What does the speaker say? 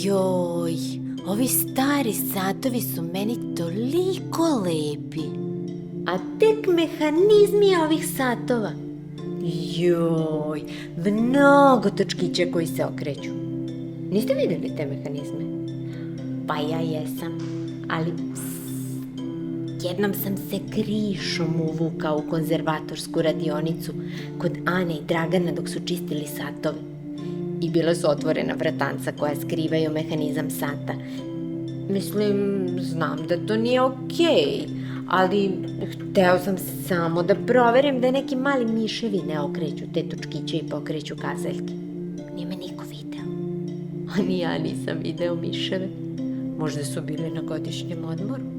Joj, ovi stari satovi su meni toliko lepi. A tek mehanizmi ovih satova. Joj, mnogo točkića koji se okreću. Niste vidjeli te mehanizme? Pa ja jesam, ali jednom sam se krišom uvukao u konzervatorsku radionicu kod Ane i Dragana dok su čistili satove. I bila su otvorena vratanca koja skrivaju mehanizam sata. Mislim, znam da to nije okej, ali hteo sam samo da proverim da neki mali miševi ne okreću te točkiće i pokreću kazaljke. Nije me niko video. A ni ja nisam video miševe. Možda su bili na godišnjem odmoru.